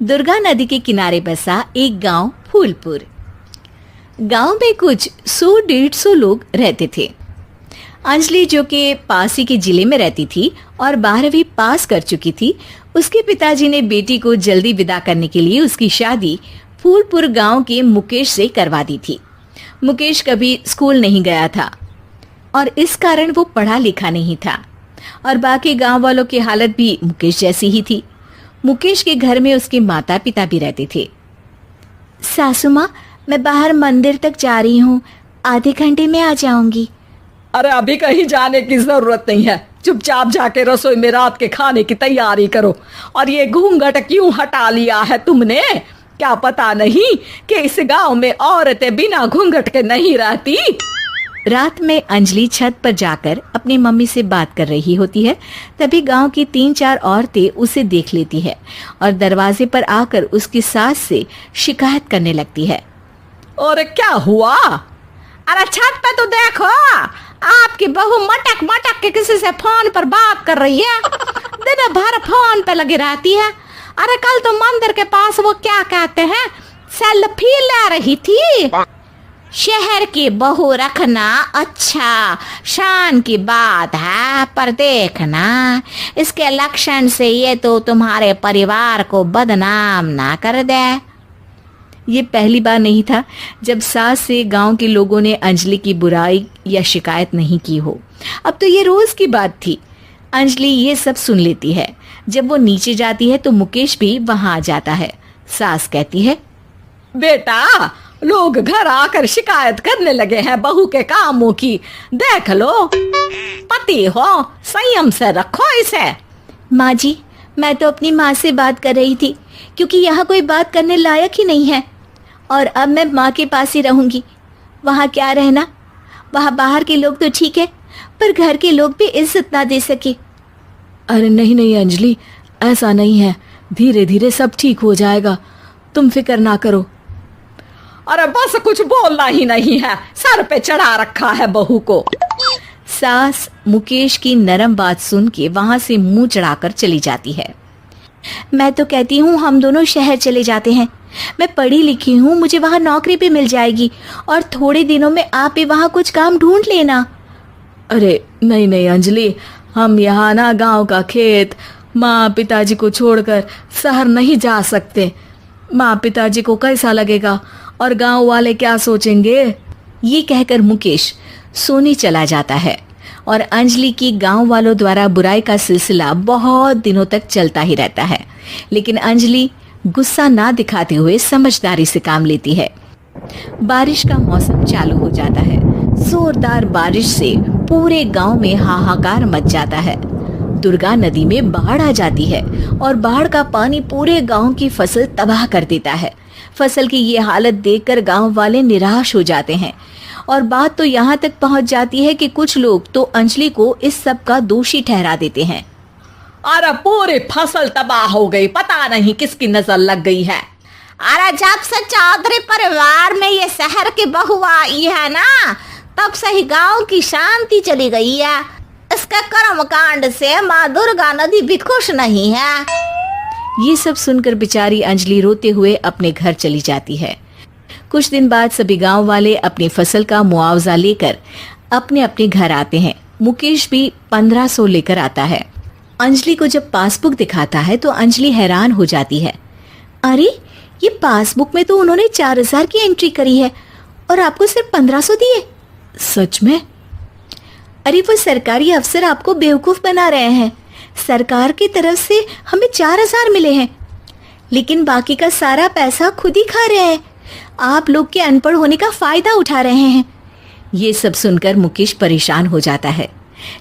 दुर्गा नदी के किनारे बसा एक गांव फूलपुर। गांव में कुछ 100-150 लोग रहते थे। अंजलि, जो कि पास ही के जिले में रहती थी और 12वीं पास कर चुकी थी, उसके पिताजी ने बेटी को जल्दी विदा करने के लिए उसकी शादी फूलपुर गांव के मुकेश से करवा दी थी। मुकेश कभी स्कूल नहीं गया था और इस कारण वो पढ़ा लिखा नहीं था और बाकी गांव वालों की हालत भी मुकेश जैसी ही थी। मुकेश के घर में उसके माता पिता भी रहते थे। सासू माँ, मैं बाहर मंदिर तक जा रही हूँ, आधे घंटे में आ जाऊंगी। अरे अभी कहीं जाने की जरूरत नहीं है, चुपचाप जाके रसोई में रात के खाने की तैयारी करो। और ये घूंघट क्यों हटा लिया है तुमने? क्या पता नहीं कि इस गांव में औरतें बिना घूंघट के नहीं रहती? रात में अंजलि छत पर जाकर अपनी मम्मी से बात कर रही होती है। तभी गांव की 3-4 औरतें उसे देख लेती है और दरवाजे पर आकर उसकी सास से शिकायत करने लगती है। और क्या हुआ? अरे छत पे तो देखो, आपकी बहू मटक मटक के किसी से फोन पर बात कर रही है। दिन भर फोन पे लगी रहती है। अरे कल तो मंदिर के पास वो क्या कहते हैं, सेल्फी ले रही थी। शहर की बहू रखना अच्छा शान की बात है, पर देखना इसके लक्षण से ये तो तुम्हारे परिवार को बदनाम ना कर दे। ये पहली बार नहीं था जब सास से गांव के लोगों ने अंजलि की बुराई या शिकायत नहीं की हो। अब तो ये रोज की बात थी। अंजलि ये सब सुन लेती है। जब वो नीचे जाती है तो मुकेश भी वहां आ जाता है। सास कहती है, बेटा, लोग घर आकर शिकायत करने लगे हैं बहू के कामों की। देख लो, पति हो, संयम से रखो इसे। माँ जी, मैं तो अपनी माँ से बात कर रही थी क्योंकि यहाँ कोई बात करने लायक ही नहीं है और अब मैं माँ के पास ही रहूंगी। वहाँ क्या रहना, वहाँ बाहर के लोग तो ठीक है पर घर के लोग भी इज्जत ना दे सके। अरे नहीं नहीं अंजलि, ऐसा नहीं है, धीरे धीरे सब ठीक हो जाएगा, तुम फिक्र ना करो। अरे बस कुछ बोलना ही नहीं है, सर पे चढ़ा रखा है बहू को। सास मुकेश की नरम बात सुन के वहां से मुंह चढ़ाकर चली जाती है। मैं तो कहती हूँ हम दोनों शहर चले जाते हैं। मैं पढ़ी लिखी हूँ, मुझे वहाँ नौकरी भी मिल जाएगी और थोड़े दिनों में आप भी वहाँ कुछ काम ढूंढ लेना। अरे नहीं नहीं अंजलि, हम यहाँ ना गांव का खेत, माँ पिताजी को छोड़कर शहर नहीं जा सकते। माँ पिताजी को कैसा लगेगा और गांव वाले क्या सोचेंगे? ये कहकर मुकेश सोने चला जाता है और अंजलि की गांव वालों द्वारा बुराई का सिलसिला बहुत दिनों तक चलता ही रहता है। लेकिन अंजलि गुस्सा ना दिखाते हुए समझदारी से काम लेती है। बारिश का मौसम चालू हो जाता है। जोरदार बारिश से पूरे गांव में हाहाकार मच जाता है। दुर्गा नदी में बाढ़ आ जाती है और बाढ़ का पानी पूरे गांव की फसल तबाह कर देता है। फसल की ये हालत देखकर गांव वाले निराश हो जाते हैं और बात तो यहाँ तक पहुँच जाती है कि कुछ लोग तो अंजलि को इस सब का दोषी ठहरा देते हैं। अरे पूरी फसल तबाह हो गई, पता नहीं किसकी नजर लग गई है। अरे जब से चौधरी परिवार में ये शहर की बहू आई है ना, तब से ही गांव की शांति चली गई है। इसके कर्म कांड से माँ दुर्गा नदी भी खुश नहीं है। ये सब सुनकर बेचारी अंजलि रोते हुए अपने घर चली जाती है। कुछ दिन बाद सभी गांव वाले अपनी फसल का मुआवजा लेकर अपने अपने घर आते हैं। मुकेश भी 1500 लेकर आता है। अंजलि को जब पासबुक दिखाता है तो अंजलि हैरान हो जाती है। अरे, ये पासबुक में तो उन्होंने 4000 की एंट्री करी है और आपको सिर्फ 1500 दिए। सच में? अरे वो सरकारी अफसर आपको बेवकूफ बना रहे हैं। सरकार की तरफ से हमें 4000 मिले हैं लेकिन बाकी का सारा पैसा खुद ही खा रहे हैं। आप लोग के अनपढ़ होने का फायदा उठा रहे हैं। ये सब सुनकर मुकेश परेशान हो जाता है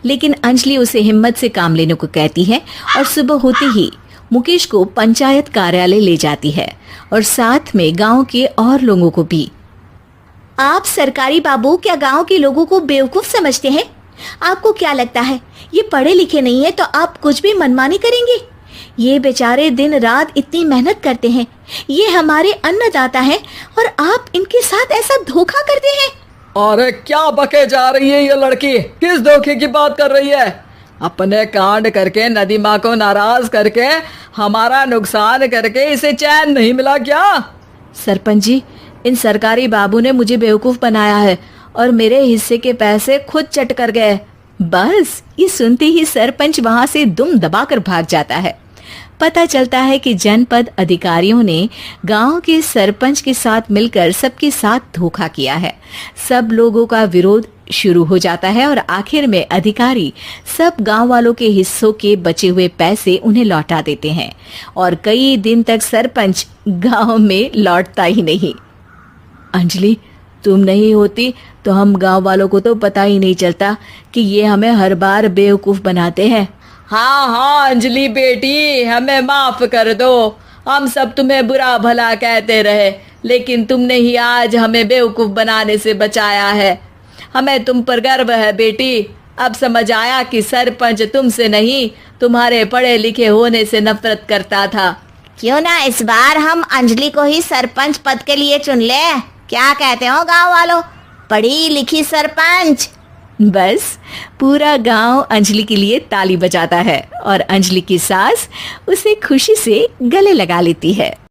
लेकिन अंजलि उसे हिम्मत से काम लेने को कहती है और सुबह होते ही मुकेश को पंचायत कार्यालय ले जाती है और साथ में गांव के और लोगों को भी। आप सरकारी बाबू क्या गांव के लोगों को बेवकूफ समझते हैं? आपको क्या लगता है ये पढ़े लिखे नहीं है तो आप कुछ भी मनमानी करेंगे? ये बेचारे दिन रात इतनी मेहनत करते हैं, ये हमारे अन्नदाता हैं और आप इनके साथ ऐसा धोखा करते हैं। अरे क्या बके जा रही है ये लड़की? किस धोखे की बात कर रही है? अपने कांड करके नदी माँ को नाराज करके हमारा नुकसान करके इसे चैन नहीं मिला क्या? सरपंच जी, इन सरकारी बाबू ने मुझे बेवकूफ बनाया है और मेरे हिस्से के पैसे खुद चट कर गए। बस ये सुनते ही सरपंच वहां से दुम दबाकर भाग जाता है। पता चलता है कि जनपद अधिकारियों ने गांव के सरपंच के साथ मिलकर सबके साथ धोखा किया है। सब लोगों का विरोध शुरू हो जाता है और आखिर में अधिकारी सब गांव वालों के हिस्सों के बचे हुए पैसे उन्हें लौटा देते हैं और कई दिन तक सरपंच गांव में लौटता ही नहीं। अंजलि, तुम नहीं होती तो हम गांव वालों को तो पता ही नहीं चलता कि ये हमें हर बार बेवकूफ बनाते हैं। हाँ हाँ अंजलि बेटी, हमें माफ कर दो। हम सब तुम्हें बुरा भला कहते रहे, लेकिन तुमने ही आज हमें बेवकूफ बनाने से बचाया है। हमें तुम पर गर्व है बेटी। अब समझ आया कि सरपंच तुमसे नहीं, तुम्हारे पढ़े लिखे होने से नफरत करता था। क्यों ना इस बार हम अंजलि को ही सरपंच पद के लिए चुन ले? क्या कहते हो गांव वालों? पढ़ी लिखी सरपंच। बस पूरा गांव अंजलि के लिए ताली बजाता है और अंजलि की सास उसे खुशी से गले लगा लेती है।